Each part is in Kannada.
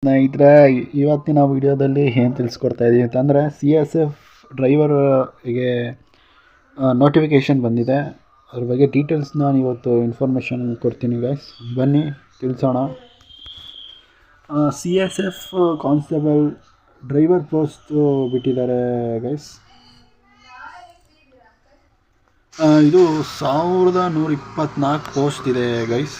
ಸ್ನೇಹಿತರೆ, ಇವತ್ತಿನ ವಿಡಿಯೋದಲ್ಲಿ ಏನು ತಿಳಿಸ್ಕೊಡ್ತಾ ಇದ್ದೀವಿ ಅಂತಂದರೆ CSF ಡ್ರೈವರ್ಗೆ ನೋಟಿಫಿಕೇಷನ್ ಬಂದಿದೆ. ಅದ್ರ ಬಗ್ಗೆ ಡೀಟೇಲ್ಸ್ನ ಇವತ್ತು ಇನ್ಫಾರ್ಮೇಷನ್ ಕೊಡ್ತೀನಿ ಗೈಸ್, ಬನ್ನಿ ತಿಳಿಸೋಣ. CSF ಕಾನ್ಸ್ಟೇಬಲ್ ಡ್ರೈವರ್ ಪೋಸ್ಟ್ ಬಿಟ್ಟಿದ್ದಾರೆ ಗೈಸ್. ಇದು 1124 ಪೋಸ್ಟ್ ಇದೆ ಗೈಸ್.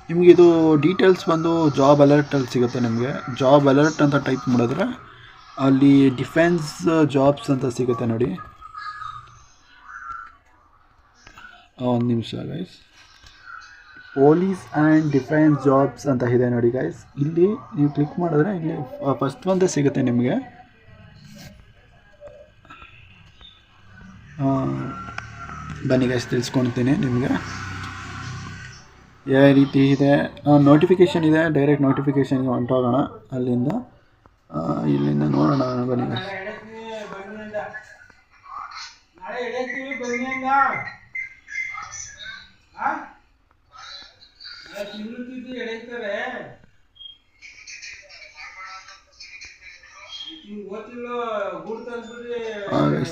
ನಿಮಗಿದು ಡೀಟೇಲ್ಸ್ ಬಂದು ಜಾಬ್ ಅಲರ್ಟಲ್ಲಿ ಸಿಗುತ್ತೆ. ನಿಮಗೆ ಜಾಬ್ ಅಲರ್ಟ್ ಅಂತ ಟೈಪ್ ಮಾಡಿದ್ರೆ ಅಲ್ಲಿ ಡಿಫೆನ್ಸ್ ಜಾಬ್ಸ್ ಅಂತ ಸಿಗುತ್ತೆ ನೋಡಿ. ಒಂದು ನಿಮಿಷ guys, police and defence jobs ಅಂತ ಇದೆ ನೋಡಿ ಗೈಸ್. ಇಲ್ಲಿ ನೀವು ಕ್ಲಿಕ್ ಮಾಡಿದ್ರೆ ಇಲ್ಲಿ ಫಸ್ಟ್ ಒಂದೇ ಸಿಗುತ್ತೆ ನಿಮಗೆ. ಬನ್ನಿ ಗೈಸ್ ತಿಳಿಸ್ಕೊಳ್ತೀನಿ ನಿಮಗೆ ಯಾವ ರೀತಿ ಇದೆ. ನೋಟಿಫಿಕೇಷನ್ ಇದೆ, ಡೈರೆಕ್ಟ್ ನೋಟಿಫಿಕೇಷನ್ಗೆ ಹೊಂಟೋಗೋಣ. ಇಲ್ಲಿಂದ ನೋಡೋಣ. ಬನ್ನಿ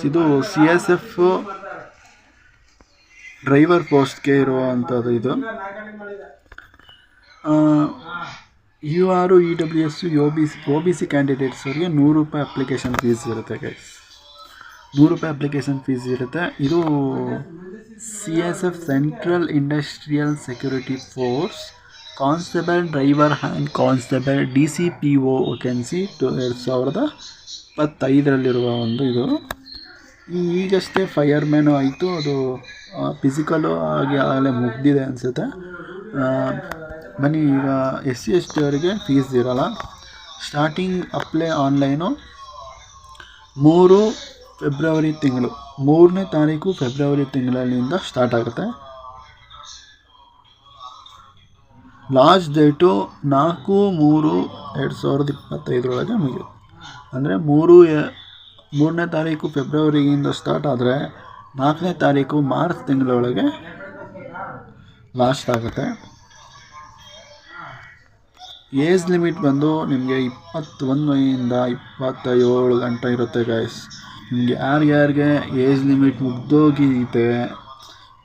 ಇದು CSF ಡ್ರೈವರ್ ಪೋಸ್ಟ್ಗೆ ಇರುವಂಥದ್ದು. ಇದು EWS OBC ಕ್ಯಾಂಡಿಡೇಟ್ಸ್ ಅವರಿಗೆ 100 ರೂಪಾಯಿ ಅಪ್ಲಿಕೇಶನ್ ಫೀಸ್ ಇರುತ್ತೆ ಗೈಸ್. 100 ರೂಪಾಯಿ ಅಪ್ಲಿಕೇಶನ್ ಫೀಸ್ ಇರುತ್ತೆ. ಇದು CSF central industrial security force constable driver and constable DCPO vacancy 2025 ಒಂದು. ಇದು ಈಗಷ್ಟೇ ಫೈರ್ಮ್ಯಾನು ಆಯಿತು, ಅದು ಫಿಸಿಕಲು ಆಗಿ ಆಗಲೇ ಮುಗ್ದಿದೆ ಅನಿಸುತ್ತೆ. ಬನ್ನಿ, ಈಗ SC ST ಅವರಿಗೆ ಫೀಸ್ ಇರೋಲ್ಲ. ಸ್ಟಾರ್ಟಿಂಗ್ ಅಪ್ಲೈ ಆನ್ಲೈನು 3 ಫೆಬ್ರವರಿ ತಿಂಗಳು, 3ನೇ ತಾರೀಕು ಫೆಬ್ರವರಿ ತಿಂಗಳಿಂದ ಸ್ಟಾರ್ಟ್ ಆಗುತ್ತೆ. ಲಾಸ್ಟ್ ಡೇಟು 4/3/2025 ಮುಗಿಯುತ್ತೆ. ಅಂದರೆ 3ನೇ ತಾರೀಕು ಫೆಬ್ರವರಿಯಿಂದ ಸ್ಟಾರ್ಟ್ ಆದರೆ 4ನೇ ತಾರೀಕು ಮಾರ್ಚ್ ತಿಂಗಳೊಳಗೆ ಲಾಸ್ಟ್ ಆಗುತ್ತೆ. ಏಜ್ ಲಿಮಿಟ್ ಬಂದು ನಿಮಗೆ 21 27 ಗಂಟೆ ಇರುತ್ತೆ ಗೈಸ್. ನಿಮಗೆ ಯಾರ್ಯಾರಿಗೆ ಏಜ್ ಲಿಮಿಟ್ ಮುಗ್ದೋಗಿದೆ,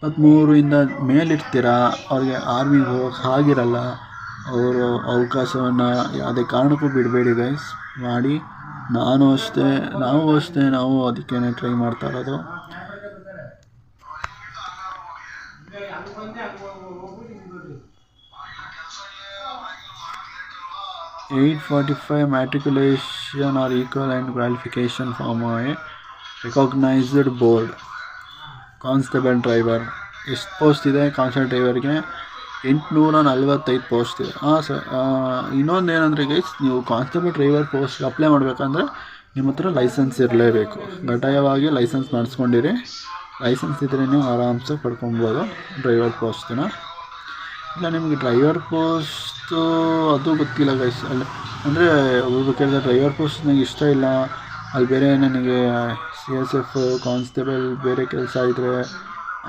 23 ಮೇಲಿರ್ತೀರ, ಅವ್ರಿಗೆ ಆರ್ಮಿಗೆ ಹೋಗೋಕ್ಕೆ ಆಗಿರಲ್ಲ, ಅವರು ಅವಕಾಶವನ್ನು ಯಾವುದೇ ಕಾರಣಕ್ಕೂ ಬಿಡಬೇಡಿ ಗೈಸ್, ಮಾಡಿ. ನಾವು ಅಷ್ಟೇ ಅದಕ್ಕೇ ಟ್ರೈ ಮಾಡ್ತಾ ಇರೋದು. 845 matriculation or equivalent qualification from a recognized board. Constable driver ಎಷ್ಟು ಪೋಸ್ಟ್ ಇದೆ? ಕಾನ್ಸ್ಟೇಬಲ್ ಡ್ರೈವರ್ಗೆ 845 ಪೋಸ್ಟ್ ಇದೆ. ಸರ್, ಇನ್ನೊಂದೇನೆಂದರೆ ಗೈಸ್, ನೀವು ಕಾನ್ಸ್ಟೇಬಲ್ ಡ್ರೈವರ್ ಪೋಸ್ಟ್ಗೆ ಅಪ್ಲೈ ಮಾಡಬೇಕಂದ್ರೆ ನಿಮ್ಮ ಹತ್ರ ಲೈಸೆನ್ಸ್ ಇರಲೇಬೇಕು. ಕಡ್ಡಾಯವಾಗಿ ಲೈಸೆನ್ಸ್ ಮಾಡಿಸ್ಕೊಂಡಿರಿ. ಲೈಸೆನ್ಸ್ ಇದ್ದರೆ ನೀವು ಆರಾಮ್ಸೆ ಪಡ್ಕೊಬೋದು ಡ್ರೈವರ್ ಪೋಸ್ಟನ್ನ. ಇಲ್ಲ ನಿಮಗೆ ಡ್ರೈವರ್ ಪೋಸ್ಟು ಅದು ಗೊತ್ತಿಲ್ಲ ಗೈಸ್. ಅಂದರೆ ಒಬ್ಬರು ಕೇಳಿದ್ರೆ ಡ್ರೈವರ್ ಪೋಸ್ಟ್ ನನಗೆ ಇಷ್ಟ ಇಲ್ಲ, ಅಲ್ಲಿ ಬೇರೆ ನನಗೆ CSF ಕಾನ್ಸ್ಟೇಬಲ್ ಬೇರೆ ಕೆಲಸ ಇದ್ದರೆ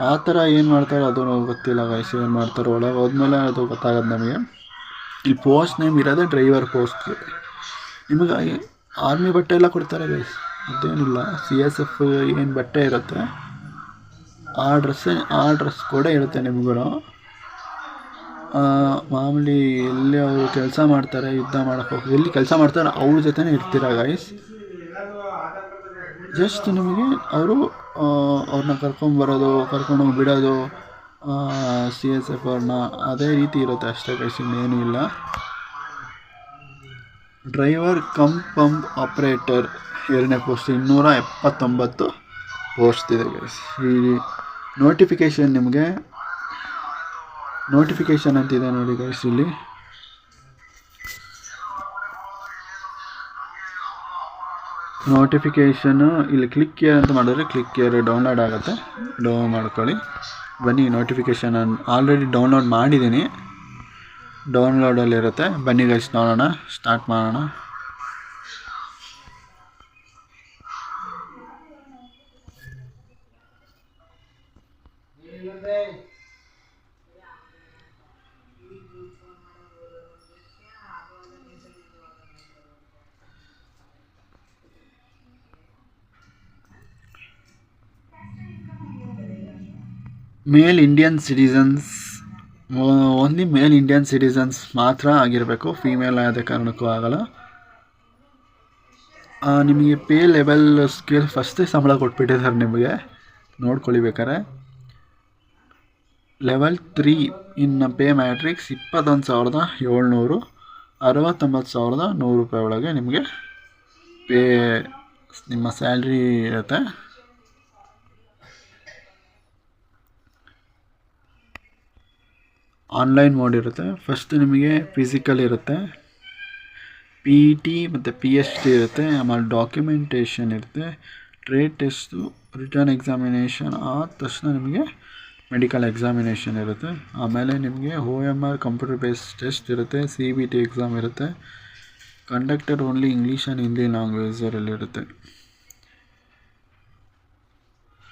ಆ ಥರ ಏನು ಮಾಡ್ತಾರೋ ಅದು ಗೊತ್ತಿಲ್ಲ ಗೈಸ್. ಏನು ಮಾಡ್ತಾರೋ ಒಳಗೆ ಹೋದ್ಮೇಲೆ ಅದು ಗೊತ್ತಾಗೋದು ನಮಗೆ. ಇಲ್ಲಿ ಪೋಸ್ಟ್ ನೇಮ್ ಇರೋದೇ ಡ್ರೈವರ್ ಪೋಸ್ಟ್ಗೆ. ನಿಮಗೆ ಆರ್ಮಿ ಬಟ್ಟೆ ಎಲ್ಲ ಕೊಡ್ತಾರೆ ಗೈಸ್, ಅದೇನಿಲ್ಲ. CSF ಏನು ಬಟ್ಟೆ ಇರುತ್ತೆ ಆ ಡ್ರೆಸ್ ಕೂಡ ಇರುತ್ತೆ ನಿಮಗೂ. ಮಾಮೂಲಿ ಎಲ್ಲಿ ಅವರು ಕೆಲಸ ಮಾಡ್ತಾರೆ, ಯುದ್ಧ ಮಾಡೋಕ್ಕೆ ಎಲ್ಲಿ ಕೆಲಸ ಮಾಡ್ತಾರೆ ಅವ್ರ ಜೊತೆನೇ ಇರ್ತೀರ ಗೈಸ್. ಜಸ್ಟ್ ನಿಮಗೆ ಅವರು ಅವ್ರನ್ನ ಕರ್ಕೊಂಡೋಗಿ ಬಿಡೋದು, CSF ಅವ್ರನ್ನ, ಅದೇ ರೀತಿ ಇರುತ್ತೆ ಅಷ್ಟೇ ಗೈಸ್, ಇನ್ನೇನು ಇಲ್ಲ. ಡ್ರೈವರ್ ಕಮ್ ಪಂಪ್ ಆಪ್ರೇಟರ್ 2ನೇ ಪೋಸ್ಟ್ 279 ಪೋಸ್ಟ್ ಇದೆ ಗೈಸ್. ಈ ನೋಟಿಫಿಕೇಷನ್ ಅಂತಿದೆ ನೋಡಿ ಗೈಸ್. ಇಲ್ಲಿ ನೋಟಿಫಿಕೇಷನು ಇಲ್ಲಿ ಕ್ಲಿಕ್ ಕೇರ್ ಅಂತ ಮಾಡಿದ್ರೆ ಕ್ಲಿಕ್ ಕೇರ್ ಡೌನ್ಲೋಡ್ ಆಗುತ್ತೆ, ಡೌನ್ಲೋಡ್ ಮಾಡ್ಕೊಳ್ಳಿ. ಬನ್ನಿ, ನೋಟಿಫಿಕೇಷನ್ ಆಲ್ರೆಡಿ ಡೌನ್ಲೋಡ್ ಮಾಡಿದ್ದೀನಿ, ಡೌನ್ಲೋಡಲ್ಲಿರುತ್ತೆ. ಬನ್ನಿ ಗೈಸ್ ನೋಡೋಣ, ಸ್ಟಾರ್ಟ್ ಮಾಡೋಣ. ಮೇಲ್ ಇಂಡಿಯನ್ ಸಿಟಿಸನ್ಸ್, ಓನ್ಲಿ ಮೇಲ್ ಇಂಡಿಯನ್ ಸಿಟಿಸನ್ಸ್ ಮಾತ್ರ ಆಗಿರಬೇಕು, ಫೀಮೇಲ್ ಯಾವುದೇ ಕಾರಣಕ್ಕೂ ಆಗಲ್ಲ. ನಿಮಗೆ ಪೇ ಲೆವೆಲ್ ಸ್ಕೇಲ್ ಫಸ್ಟೇ ಸಂಬಳ ಕೊಟ್ಬಿಟ್ಟಿದ್ದಾರೆ, ನಿಮಗೆ ನೋಡ್ಕೊಳ್ಳಿ ಬೇಕಾರೆ. ಲೆವೆಲ್ 3 ಇನ್ ಪೇ ಮ್ಯಾಟ್ರಿಕ್ಸ್ 21,700, 69,100 ರೂಪಾಯಿ ಒಳಗೆ ನಿಮಗೆ ಪೇ ನಿಮ್ಮ ಸ್ಯಾಲ್ರಿ ಇರುತ್ತೆ. ಆನ್ಲೈನ್ ಮೋಡ್ ಇರುತ್ತೆ. ಫಸ್ಟ್ ನಿಮಗೆ ಫಿಸಿಕಲ್ ಇರುತ್ತೆ, PET ಮತ್ತು PST ಇರುತ್ತೆ, ಆಮೇಲೆ ಡಾಕ್ಯುಮೆಂಟೇಷನ್ ಇರುತ್ತೆ, ಟ್ರೇಡ್ ಟೆಸ್ಟು, ರಿಟರ್ನ್ ಎಕ್ಸಾಮಿನೇಷನ್ ಆದ ತಕ್ಷಣ ನಿಮಗೆ ಮೆಡಿಕಲ್ ಎಕ್ಸಾಮಿನೇಷನ್ ಇರುತ್ತೆ. ಆಮೇಲೆ ನಿಮಗೆ OMR ಕಂಪ್ಯೂಟರ್ ಬೇಸ್ಡ್ ಟೆಸ್ಟ್ ಇರುತ್ತೆ, CBT ಎಕ್ಸಾಮ್ ಇರುತ್ತೆ, conducted only English and Hindi ಲ್ಯಾಂಗ್ವೇಜರಲ್ಲಿ ಇರುತ್ತೆ.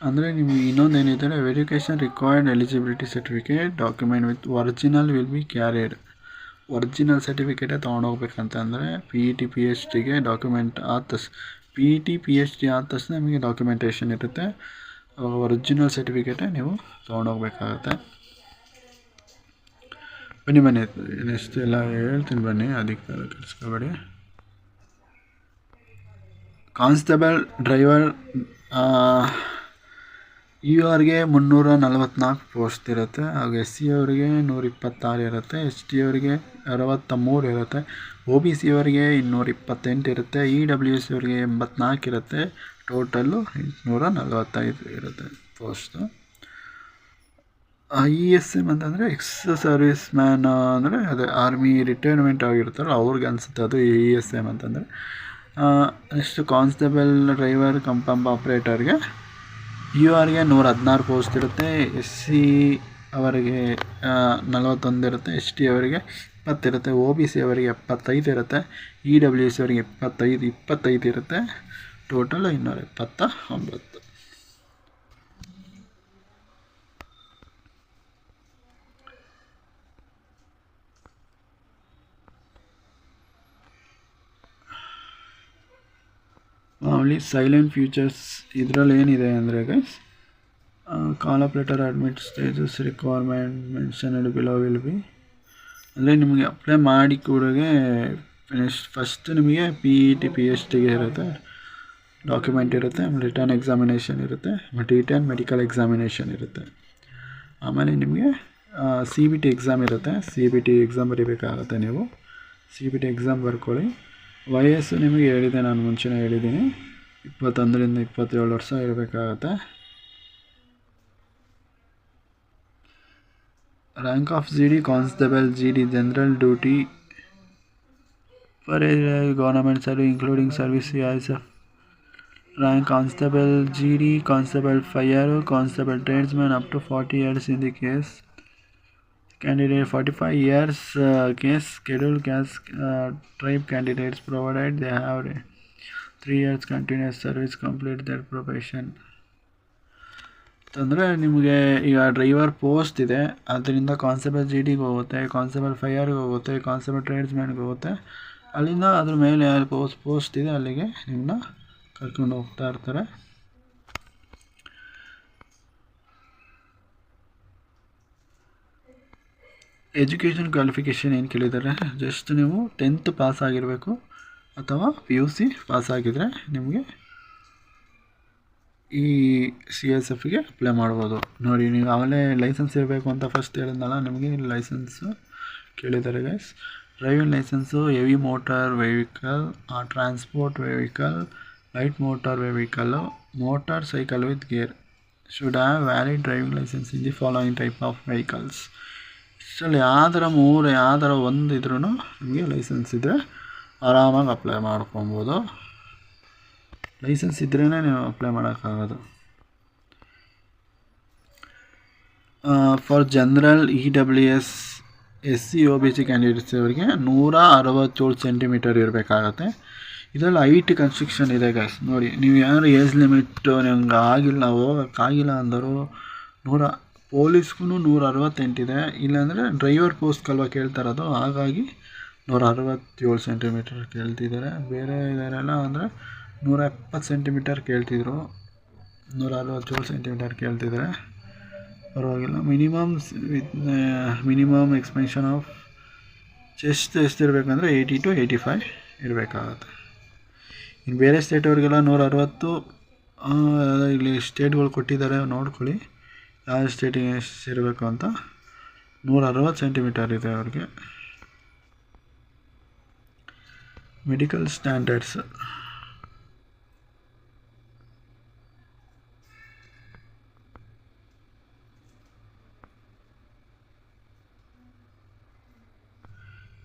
ಅಂದರೆ ನಿಮಗೆ ಇನ್ನೊಂದು ಏನಿದೆ, verification required eligibility certificate document with original will be carried. Original ಸರ್ಟಿಫಿಕೇಟೇ ತೊಗೊಂಡೋಗ್ಬೇಕಂತಂದರೆ PET PSTಗೆ ಡಾಕ್ಯುಮೆಂಟ್ ಆದ ತಕ್ಷಣ, PET PST ಆದ ತಕ್ಷಣ ನಿಮಗೆ ಡಾಕ್ಯುಮೆಂಟೇಷನ್ ಇರುತ್ತೆ, ಒರಿಜಿನಲ್ ಸರ್ಟಿಫಿಕೇಟೇ ನೀವು ತೊಗೊಂಡೋಗ್ಬೇಕಾಗತ್ತೆ. ಬನ್ನಿ ನೆಕ್ಸ್ಟ್ ಎಲ್ಲ ಹೇಳ್ತೀನಿ ಬನ್ನಿ, ಅದಕ್ಕೆ ಕೆಡಿಸ್ಕೋಬೇಡಿ. ಕಾನ್ಸ್ಟೇಬಲ್ ಡ್ರೈವರ್ URಗೆ 344 ಪೋಸ್ಟ್ ಇರುತ್ತೆ, ಹಾಗೂ SC ಅವರಿಗೆ 126 ಇರುತ್ತೆ, ST ಅವರಿಗೆ 63 ಇರುತ್ತೆ, OBC ಅವರಿಗೆ 228 ಇರುತ್ತೆ, EWS ಅವರಿಗೆ 84 ಇರುತ್ತೆ, ಟೋಟಲ್ಲು 845 ಇರುತ್ತೆ ಪೋಸ್ಟು. ESM ಅಂತಂದರೆ ಎಕ್ಸ್ ಸರ್ವಿಸ್ ಮ್ಯಾನ್, ಅಂದರೆ ಅದೇ ಆರ್ಮಿ ರಿಟೈರ್ಮೆಂಟ್ ಆಗಿರ್ತಾರಲ್ಲ ಅವ್ರಿಗೆ ಅನಿಸುತ್ತೆ ಅದು ESM ಅಂತಂದರೆ. ನೆಕ್ಸ್ಟು ಕಾನ್ಸ್ಟೇಬಲ್ ಡ್ರೈವರ್ ಪಂಪ್ ಆಪ್ರೇಟರ್ಗೆ URಗೆ 116 ಪೋಸ್ಟ್ ಇರುತ್ತೆ, SC ಅವರಿಗೆ 41 ಇರುತ್ತೆ, ST ಅವರಿಗೆ 20 ಇರುತ್ತೆ, OBC ಅವರಿಗೆ 75 ಇರುತ್ತೆ, EWS ಅವರಿಗೆ 25 ಇರುತ್ತೆ, ಟೋಟಲ್ 279. ಮಾಮೂಲಿ ಸೈಲೆಂಟ್ ಫ್ಯೂಚರ್ಸ್ ಇದರಲ್ಲಿ ಏನಿದೆ ಅಂದರೆ guys, call operator admit stages requirement mentioned below will be. ಅಂದರೆ ನಿಮಗೆ ಅಪ್ಲೈ ಮಾಡಿ ಕೂಡಗೆ ಫಸ್ಟ್ ನಿಮಗೆ PET PSTಗೆ ಇರುತ್ತೆ, ಡಾಕ್ಯುಮೆಂಟ್ ಇರುತ್ತೆ, ಆಮೇಲೆ ರಿಟರ್ನ್ ಎಕ್ಸಾಮಿನೇಷನ್ ಇರುತ್ತೆ, ಮತ್ತು ರಿಟರ್ನ್ ಮೆಡಿಕಲ್ ಎಕ್ಸಾಮಿನೇಷನ್ ಇರುತ್ತೆ. ಆಮೇಲೆ ನಿಮಗೆ CBT ಎಕ್ಸಾಮ್ ಇರುತ್ತೆ, CBT ಎಕ್ಸಾಮ್ ಬರೀಬೇಕಾಗುತ್ತೆ. ನೀವು CBT ಎಕ್ಸಾಮ್ ಬರ್ಕೊಳ್ಳಿ. ವಯಸ್ಸು ನಿಮಗೆ ಹೇಳಿದೆ, ನಾನು ಮುಂಚೆನೇ ಹೇಳಿದ್ದೀನಿ, 21ರಿಂದ 27 ವರ್ಷ ಇರಬೇಕಾಗತ್ತೆ. Rank of GD constable, GD general duty for a government service including service ISF rank constable, GD constable, fire constable, tradesman up to 40 years in the case candidate, 45 years case scheduled caste tribe candidates provided they have 3 years continuous service complete their probation. ಅಂದರೆ ನಿಮಗೆ ಈಗ ಡ್ರೈವರ್ ಪೋಸ್ಟ್ ಇದೆ, ಅದರಿಂದ ಕಾನ್ಸ್ಟೇಬಲ್ GDಗೆ ಹೋಗುತ್ತೆ, ಕಾನ್ಸ್ಟೇಬಲ್ ಫೈರ್ಗೆ ಹೋಗುತ್ತೆ, ಕಾನ್ಸ್ಟೇಬಲ್ ಟ್ರೇಡ್ಸ್ಮ್ಯಾನ್ಗೆ ಹೋಗುತ್ತೆ. ಅಲ್ಲಿಂದ ಅದ್ರ ಮೇಲೆ ಯಾರು ಪೋಸ್ಟ್ ಇದೆ ಅಲ್ಲಿಗೆ ನಿಮ್ಮನ್ನ ಕರ್ಕೊಂಡು ಹೋಗ್ತಾ ಇರ್ತಾರೆ. ಎಜುಕೇಷನ್ ಕ್ವಾಲಿಫಿಕೇಷನ್ ಏನು ಕೇಳಿದ್ದಾರೆ, ಜಸ್ಟ್ ನೀವು 10th ಪಾಸ್ ಆಗಿರಬೇಕು ಅಥವಾ PUC ಪಾಸ್ ಆಗಿದ್ದರೆ ನಿಮಗೆ ಈ CSFಗೆ ಅಪ್ಲೈ ಮಾಡ್ಬೋದು. ನೋಡಿ, ನೀವು ಆಮೇಲೆ ಲೈಸೆನ್ಸ್ ಇರಬೇಕು ಅಂತ ಫಸ್ಟ್ ಹೇಳಿದ್ನಲ್ಲ, ನಿಮಗೆ ಲೈಸೆನ್ಸು ಕೇಳಿದ್ದಾರೆ guys. Driving licence heavy motor vehicle, transport vehicle, light motor vehicle, motorcycle with gear should have valid driving licence in the following type of vehicles. ಇಷ್ಟರಲ್ಲಿ ಯಾವ್ದಾರ ಒಂದು ಇದ್ರೂ ನಿಮಗೆ ಲೈಸೆನ್ಸ್ ಇದ್ದರೆ ಆರಾಮಾಗಿ ಅಪ್ಲೈ ಮಾಡ್ಕೊಬೋದು. ಲೈಸೆನ್ಸ್ ಇದ್ರೇ ನೀವು ಅಪ್ಲೈ ಮಾಡೋಕ್ಕಾಗೋದು. For general EWS SC OBC candidates ಅವರಿಗೆ 167 ಸೆಂಟಿಮೀಟರ್ ಇರಬೇಕಾಗತ್ತೆ. ಇದರಲ್ಲಿ ಹೈಟ್ ಕನ್ಸ್ಟ್ರಕ್ಷನ್ ಇದೆ ಗೈಸ್. ನೋಡಿ, ನೀವು ಯಾರು ಏಜ್ ಲಿಮಿಟ್ಟು ನಿಮ್ಗೆ ಹೋಗೋಕ್ಕಾಗಿಲ್ಲ ಅಂದರು ಪೊಲೀಸ್ಗೂ 168 ಇದೆ, ಇಲ್ಲಾಂದರೆ ಡ್ರೈವರ್ ಪೋಸ್ಟ್ಗಲ್ವ ಕೇಳ್ತಾ ಇರೋದು, ಹಾಗಾಗಿ 167 ಸೆಂಟಿಮೀಟರ್ ಕೇಳ್ತಿದ್ದಾರೆ. ಬೇರೆ ಇದರೆಲ್ಲ ಅಂದರೆ 170 ಸೆಂಟಿಮೀಟರ್ ಕೇಳ್ತಿದ್ರು, 167 ಸೆಂಟಿಮೀಟರ್ ಕೇಳ್ತಿದ್ದಾರೆ. ಪರವಾಗಿಲ್ಲ. ಮಿನಿಮಮ್ ಎಕ್ಸ್ಪೆನ್ಷನ್ ಆಫ್ ಚೆಸ್ಟ್ ಎಷ್ಟಿರಬೇಕಂದ್ರೆ 80 to 85 ಇರಬೇಕಾಗತ್ತೆ. ಇನ್ನು ಬೇರೆ ಸ್ಟೇಟವ್ರಿಗೆಲ್ಲ 160. ಇಲ್ಲಿ ಸ್ಟೇಟ್ಗಳು ಕೊಟ್ಟಿದ್ದಾರೆ, ನೋಡ್ಕೊಳ್ಳಿ ಯಾವ ಸ್ಟೇಟಿಗೆ ಎಷ್ಟು ಇರಬೇಕು ಅಂತ. 160 ಸೆಂಟಿಮೀಟರ್ ಇದೆ ಅವ್ರಿಗೆ. Medical standards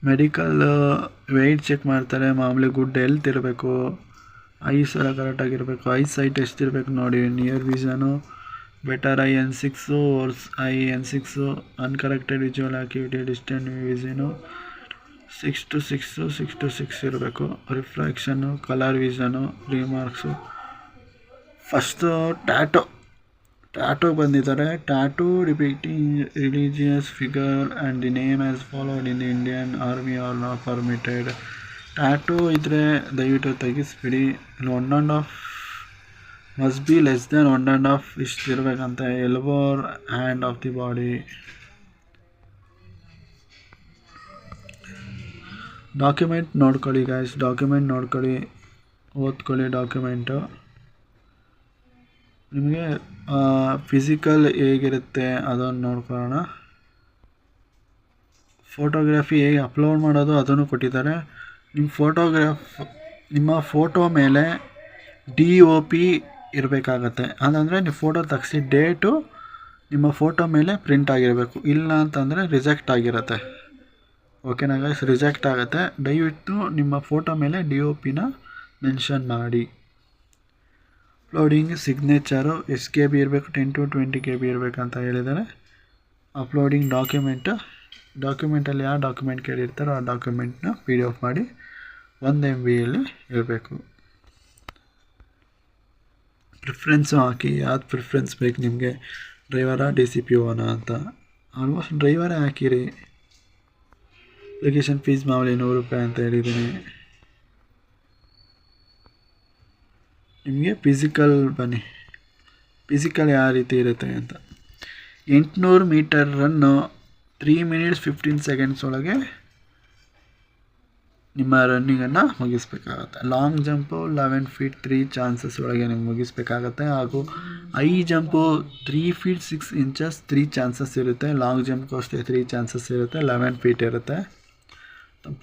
medical weight check ಮಾಡ್ತಾರೆ. ಮಾಮೂಲಿ ಗುಡ್ ಹೆಲ್ತ್ ಇರಬೇಕು, ಐಸ್ ಎಲ್ಲ ಕರೆಕ್ಟಾಗಿರಬೇಕು. ಐ ಸೈಟ್ ಎಷ್ಟಿರಬೇಕು ನೋಡಿ. Near vision, better eye N6, worse eye N6, uncorrected visual acuity, distant vision 6 to 6 ಇರಬೇಕು. Refraction, colour vision, remarks. First tattoo ಬಂದಿದ್ದಾರೆ. Tattoo depicting religious figure and the name as followed in the Indian army are not permitted. Tattoo ಇದ್ದರೆ ದಯವಿಟ್ಟು ತೆಗಿಸ್ಬಿಡಿ. 1.5 ಮಸ್ಟ್ ಬಿ ಲೆಸ್ ದೆನ್ 1.5 ಇಷ್ಟು ಇರಬೇಕಂತ. Elbow hand of the body. Document ನೋಡ್ಕೊಳ್ಳಿ ಗೈಸ್, ಡಾಕ್ಯುಮೆಂಟ್ ನೋಡ್ಕೊಳ್ಳಿ, ಓದ್ಕೊಳ್ಳಿ ಡಾಕ್ಯುಮೆಂಟು. ನಿಮಗೆ ಫಿಸಿಕಲ್ ಹೇಗಿರುತ್ತೆ ಅದನ್ನು ನೋಡ್ಕೊಳ್ಳೋಣ. ಫೋಟೋಗ್ರಫಿ ಹೇಗೆ ಅಪ್ಲೋಡ್ ಮಾಡೋದು ಅದನ್ನು ಕೊಟ್ಟಿದ್ದಾರೆ. ನಿಮ್ಮ ಫೋಟೋ ಮೇಲೆ DOP ಇರಬೇಕಾಗತ್ತೆ. ಅದಂದರೆ ನೀವು ಫೋಟೋ ತೆಗ್ಸಿ ಡೇಟು ನಿಮ್ಮ ಫೋಟೋ ಮೇಲೆ ಪ್ರಿಂಟ್ ಆಗಿರಬೇಕು. ಇಲ್ಲ ಅಂತಂದರೆ ರಿಜೆಕ್ಟ್ ಆಗಿರುತ್ತೆ. ಓಕೆನಾ ಗೈಸ್, ರಿಜೆಕ್ಟ್ ಆಗುತ್ತೆ. ದಯವಿಟ್ಟು ನಿಮ್ಮ ಫೋಟೋ ಮೇಲೆ DOPನ ಮೆನ್ಷನ್ ಮಾಡಿ. ಅಪ್ಲೋಡಿಂಗ್ ಸಿಗ್ನೇಚರು ಎಷ್ಟು KB ಇರಬೇಕು, 10 to 20 KB ಇರಬೇಕಂತ ಹೇಳಿದ್ದಾರೆ. ಅಪ್ಲೋಡಿಂಗ್ ಡಾಕ್ಯುಮೆಂಟಲ್ಲಿ ಯಾವ ಡಾಕ್ಯುಮೆಂಟ್ ಕೇಳಿರ್ತಾರೋ ಆ ಡಾಕ್ಯುಮೆಂಟ್ನ PDF ಮಾಡಿ 1 MBಯಲ್ಲಿ ಇರಬೇಕು. ಪ್ರಿಫ್ರೆನ್ಸು ಹಾಕಿ, ಯಾವ್ದು ಪ್ರಿಫ್ರೆನ್ಸ್ ಬೇಕು ನಿಮಗೆ, ಡ್ರೈವರಾ DCPOನ ಅಂತ. ಆಲ್ಮೋಸ್ಟ್ ಡ್ರೈವರೇ ಹಾಕಿರಿ. ಅಪ್ಲಿಕೇಶನ್ ಫೀಸ್ ಮಾಮೂಲಿ 100 ರೂಪಾಯಿ ಅಂತ ಹೇಳಿದ್ದೀನಿ. ನಿಮಗೆ ಬನ್ನಿ, ಫಿಸಿಕಲ್ ಯಾವ ರೀತಿ ಇರುತ್ತೆ ಅಂತ. 800 ಮೀಟರ್ ರನ್ನು 3 minutes 15 seconds ಒಳಗೆ ನಿಮ್ಮ ರನ್ನಿಂಗನ್ನು ಮುಗಿಸ್ಬೇಕಾಗತ್ತೆ. ಲಾಂಗ್ ಜಂಪು 11 feet 3 chances ಒಳಗೆ ನಿಮ್ಗೆ ಮುಗಿಸ್ಬೇಕಾಗತ್ತೆ. ಹಾಗೂ high jump 3 feet 6 inches 3 chances ಇರುತ್ತೆ. ಲಾಂಗ್ ಜಂಪ್ಗೂ ಅಷ್ಟೇ 3 chances ಇರುತ್ತೆ. 11 feet ಇರುತ್ತೆ.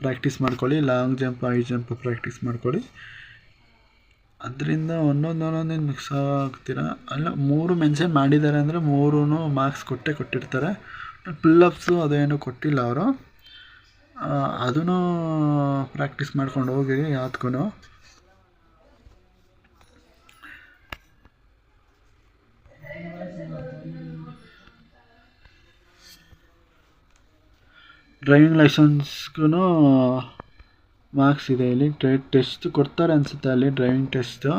ಪ್ರಾಕ್ಟೀಸ್ ಮಾಡ್ಕೊಳ್ಳಿ. Long jump, high jump practice ಮಾಡ್ಕೊಳ್ಳಿ. ಅದರಿಂದ ಒಂದೊಂದು ಮಿಕ್ಸ್ ಆಗ್ತೀರಾ. ಅಲ್ಲ, 3 ಮೆನ್ಷನ್ ಮಾಡಿದ್ದಾರೆ ಅಂದರೆ 3 ಮಾರ್ಕ್ಸ್ ಕೊಟ್ಟಿರ್ತಾರೆ. ಪುಲ್ಲಪ್ಸು ಅದೇನು ಕೊಟ್ಟಿಲ್ಲ ಅವರು. ಅದನ್ನು ಪ್ರಾಕ್ಟೀಸ್ ಮಾಡ್ಕೊಂಡು ಹೋಗಿರಿ ಯಾವ್ದಕ್ಕೂ. ಡ್ರೈವಿಂಗ್ ಲೈಸೆನ್ಸ್ಗೂ ಮಾರ್ಕ್ಸ್ ಇದೆ ಇಲ್ಲಿ. ಟೆಸ್ಟ್ ಕೊಡ್ತಾರೆ ಅನಿಸುತ್ತೆ ಅಲ್ಲಿ, ಡ್ರೈವಿಂಗ್ ಟೆಸ್ಟು.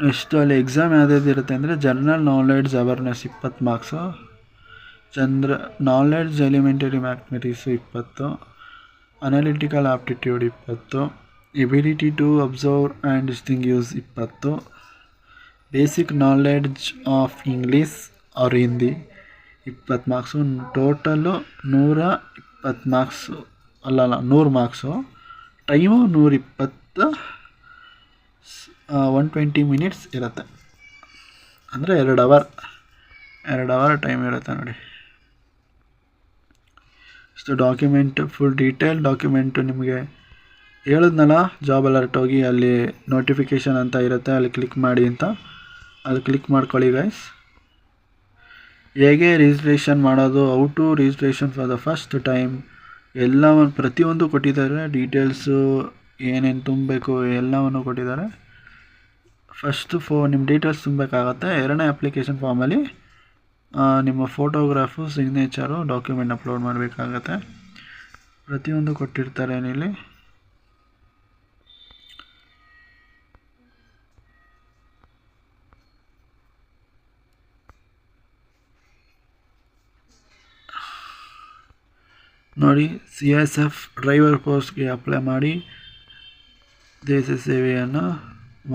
ಎಷ್ಟು ಅಲ್ಲಿ ಎಕ್ಸಾಮ್ ಯಾವ್ದು ಇರುತ್ತೆ ಅಂದರೆ general knowledge awareness 20 marks, knowledge elementary mathematics 20, analytical aptitude 20, ability to observe and distinguish 20, basic knowledge of English or Hindi 20 marks. Total 120 marks. 100 marks. Time 120, 120 minutes ಇರುತ್ತೆ. ಅಂದರೆ 2 ಅವರ್ ಟೈಮ್ ಇರುತ್ತೆ ನೋಡಿ. ಇಷ್ಟು ಡಾಕ್ಯುಮೆಂಟ್, ಫುಲ್ ಡೀಟೇಲ್ ಡಾಕ್ಯುಮೆಂಟು ನಿಮಗೆ ಹೇಳಿದ್ನಲ್ಲ. ಜಾಬ್ ಅಲರ್ಟ್ ಹೋಗಿ ಅಲ್ಲಿ ನೋಟಿಫಿಕೇಷನ್ ಅಂತ ಇರುತ್ತೆ, ಅಲ್ಲಿ ಕ್ಲಿಕ್ ಮಾಡಿ ಅಂತ. ಅಲ್ಲಿ ಕ್ಲಿಕ್ ಮಾಡ್ಕೊಳ್ಳಿ ಗೈಸ್. ಹೇಗೆ ರಿಜಿಸ್ಟ್ರೇಷನ್ ಮಾಡೋದು, how to registration for the first time ಎಲ್ಲವನ್ನು ಪ್ರತಿಯೊಂದು ಕೊಟ್ಟಿದ್ದಾರೆ. ಡೀಟೇಲ್ಸು ಏನೇನು ತುಂಬಬೇಕು ಎಲ್ಲವನ್ನು ಕೊಟ್ಟಿದ್ದಾರೆ. ಫಸ್ಟು ನಿಮ್ಮ ಡೀಟೇಲ್ಸ್ ತುಂಬಬೇಕಾಗತ್ತೆ. 2ನೇ ಅಪ್ಲಿಕೇಶನ್ ಫಾರ್ಮಲ್ಲಿ ನಿಮ್ಮ ಫೋಟೋಗ್ರಾಫು, ಸಿಗ್ನೇಚರು, ಡಾಕ್ಯುಮೆಂಟ್ ಅಪ್ಲೋಡ್ ಮಾಡಬೇಕಾಗತ್ತೆ. ಪ್ರತಿಯೊಂದು ಕೊಟ್ಟಿರ್ತಾರೆ ಇಲ್ಲಿ. ನೋಡಿ, CSF ಡ್ರೈವರ್ ಪೋಸ್ಟ್ಗೆ ಅಪ್ಲೈ ಮಾಡಿ ದೇಶ ಸೇವೆಯನ್ನು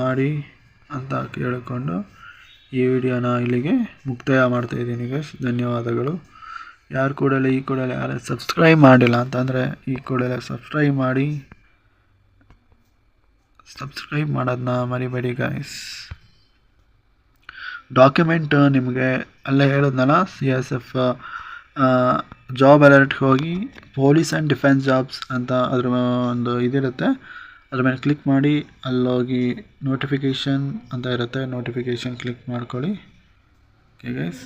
ಮಾಡಿ ಅಂತ ಕೇಳಿಕೊಂಡು ಈ ವಿಡಿಯೋನ ಇಲ್ಲಿಗೆ ಮುಕ್ತಾಯ ಮಾಡ್ತಾಯಿದ್ದೀನಿ ಗೈಸ್. ಧನ್ಯವಾದಗಳು. ಯಾರು ಕೂಡಲೇ ಯಾರು ಸಬ್ಸ್ಕ್ರೈಬ್ ಮಾಡಿಲ್ಲ ಅಂತಂದರೆ ಈ ಕೂಡಲೇ ಸಬ್ಸ್ಕ್ರೈಬ್ ಮಾಡಿ, ಸಬ್ಸ್ಕ್ರೈಬ್ ಮಾಡೋದನ್ನ ಮರಿಬೇಡಿ ಗೈಸ್. ಡಾಕ್ಯುಮೆಂಟ್ ನಿಮಗೆ ಅಲ್ಲೇ ಹೇಳಿದ್ನಲ್ಲ, CSF ಜಾಬ್ ಅಲರ್ಟ್ಗೆ ಹೋಗಿ ಪೊಲೀಸ್ ಆ್ಯಂಡ್ ಡಿಫೆನ್ಸ್ ಜಾಬ್ಸ್ ಅಂತ ಅದ್ರ ಒಂದು ಇದಿರುತ್ತೆ, ಅದ್ರ ಮೇಲೆ ಕ್ಲಿಕ್ ಮಾಡಿ ಅಲ್ಲೋಗಿ ನೋಟಿಫಿಕೇಷನ್ ಅಂತ ಇರುತ್ತೆ, ನೋಟಿಫಿಕೇಷನ್ ಕ್ಲಿಕ್ ಮಾಡ್ಕೊಳ್ಳಿ. Okay guys.